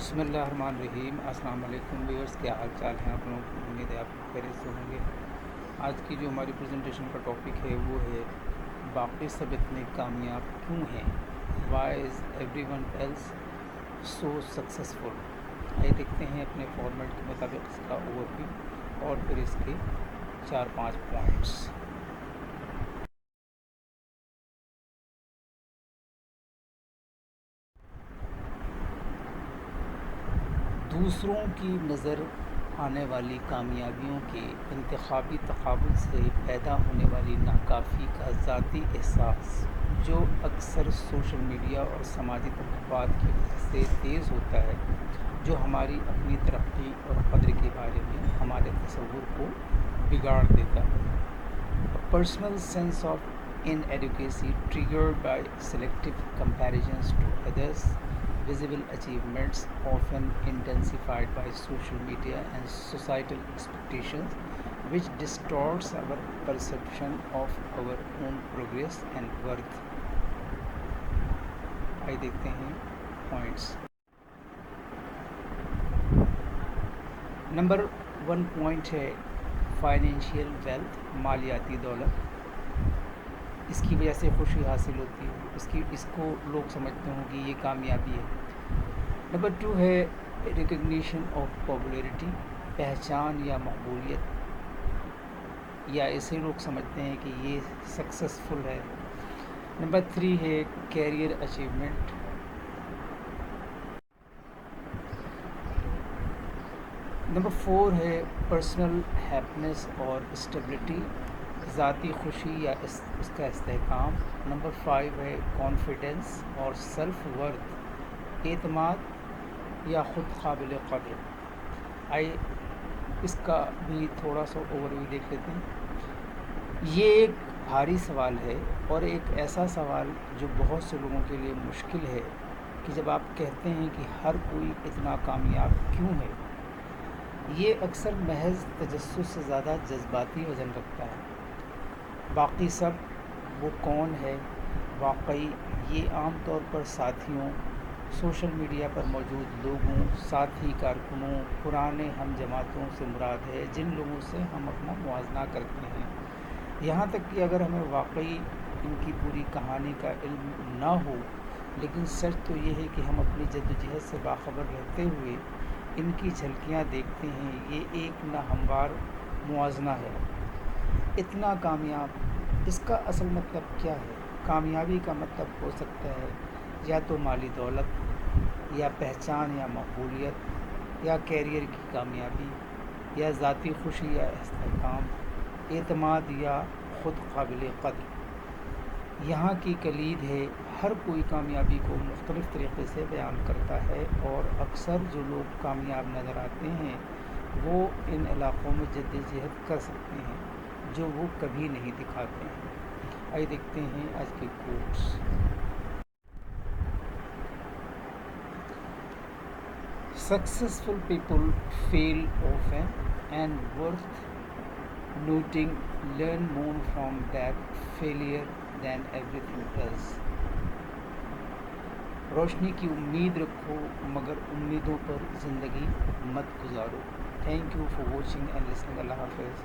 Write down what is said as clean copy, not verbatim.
بسم اللہ الرحمن الرحیم۔ السلام علیکم ویورز، کیا حال چال ہیں آپ لوگوں کی؟ امید ہے آپ خیریت سے ہوں گے۔ آج کی جو ہماری پریزنٹیشن کا ٹاپک ہے وہ ہے باقی سب اتنے کامیاب کیوں ہیں، why is everyone else so successful. آئیے دیکھتے ہیں اپنے فارمیٹ کے مطابق اس کا اوور ویو اور پھر اس کے 4-5 پوائنٹس۔ دوسروں کی نظر آنے والی کامیابیوں کے انتخابی تقابل سے پیدا ہونے والی ناکافی کا ذاتی احساس، جو اکثر سوشل میڈیا اور سماجی توقعات کی وجہ سے تیز ہوتا ہے، جو ہماری اپنی ترقی اور قدر کے بارے میں ہمارے تصور کو بگاڑ دیتا ہے۔ Personal sense of inadequacy triggered by selective comparisons to others, visible achievements often intensified by social media and societal expectations, which distorts our perception of our own progress and worth۔ آئیے دیکھتے ہیں پوائنٹس۔ نمبر 1 پوائنٹ ہے financial wealth, مالیاتی دولت۔ اس کی وجہ سے خوشی حاصل ہوتی ہے، اس کو لوگ سمجھتے ہوں کہ یہ کامیابی ہے۔ نمبر 2 ہے ریکگنیشن آف پاپولیرٹی، پہچان یا مقبولیت، یا اسے لوگ سمجھتے ہیں کہ یہ سکسیزفل ہے۔ نمبر 3 ہے کیریئر اچیومنٹ۔ نمبر 4 ہے پرسنل ہیپینس اور اسٹیبلٹی، ذاتی خوشی یا اس کا استحکام۔ نمبر 5 ہے کانفیڈنس اور سیلف ورتھ، اعتماد یا خود قابل قدر۔ آئیے اس کا بھی تھوڑا سا اوور ویو دیکھ لیتے ہیں۔ یہ ایک بھاری سوال ہے اور ایک ایسا سوال جو بہت سے لوگوں کے لیے مشکل ہے کہ جب آپ کہتے ہیں کہ ہر کوئی اتنا کامیاب کیوں ہے، یہ اکثر محض تجسس سے زیادہ جذباتی وزن رکھتا ہے۔ باقی سب وہ کون ہے؟ واقعی یہ عام طور پر ساتھیوں، سوشل میڈیا پر موجود لوگوں، ساتھی کارکنوں، پرانے ہم جماعتوں سے مراد ہے، جن لوگوں سے ہم اپنا موازنہ کرتے ہیں۔ یہاں تک کہ اگر ہمیں واقعی ان کی پوری کہانی کا علم نہ ہو، لیکن سچ تو یہ ہے کہ ہم اپنی جدوجہد سے باخبر رہتے ہوئے ان کی جھلکیاں دیکھتے ہیں۔ یہ ایک ناہموار موازنہ ہے۔ اتنا کامیاب، اس کا اصل مطلب کیا ہے؟ کامیابی کا مطلب ہو سکتا ہے یا تو مالی دولت، یا پہچان یا مقبولیت، یا کیریئر کی کامیابی، یا ذاتی خوشی یا استحکام، اعتماد یا خود قابل قدر۔ یہاں کی کلید ہے ہر کوئی کامیابی کو مختلف طریقے سے بیان کرتا ہے، اور اکثر جو لوگ کامیاب نظر آتے ہیں وہ ان علاقوں میں جدوجہد کر سکتے ہیں جو وہ کبھی نہیں دکھاتے ہیں۔ آئیے دیکھتے ہیں آج کے quotes. Successful people fail often and worth noting, learn more from that failure than everything else۔ روشنی کی امید رکھو مگر امیدوں پر زندگی مت گزارو۔ Thank you for watching and listening. Allah حافظ۔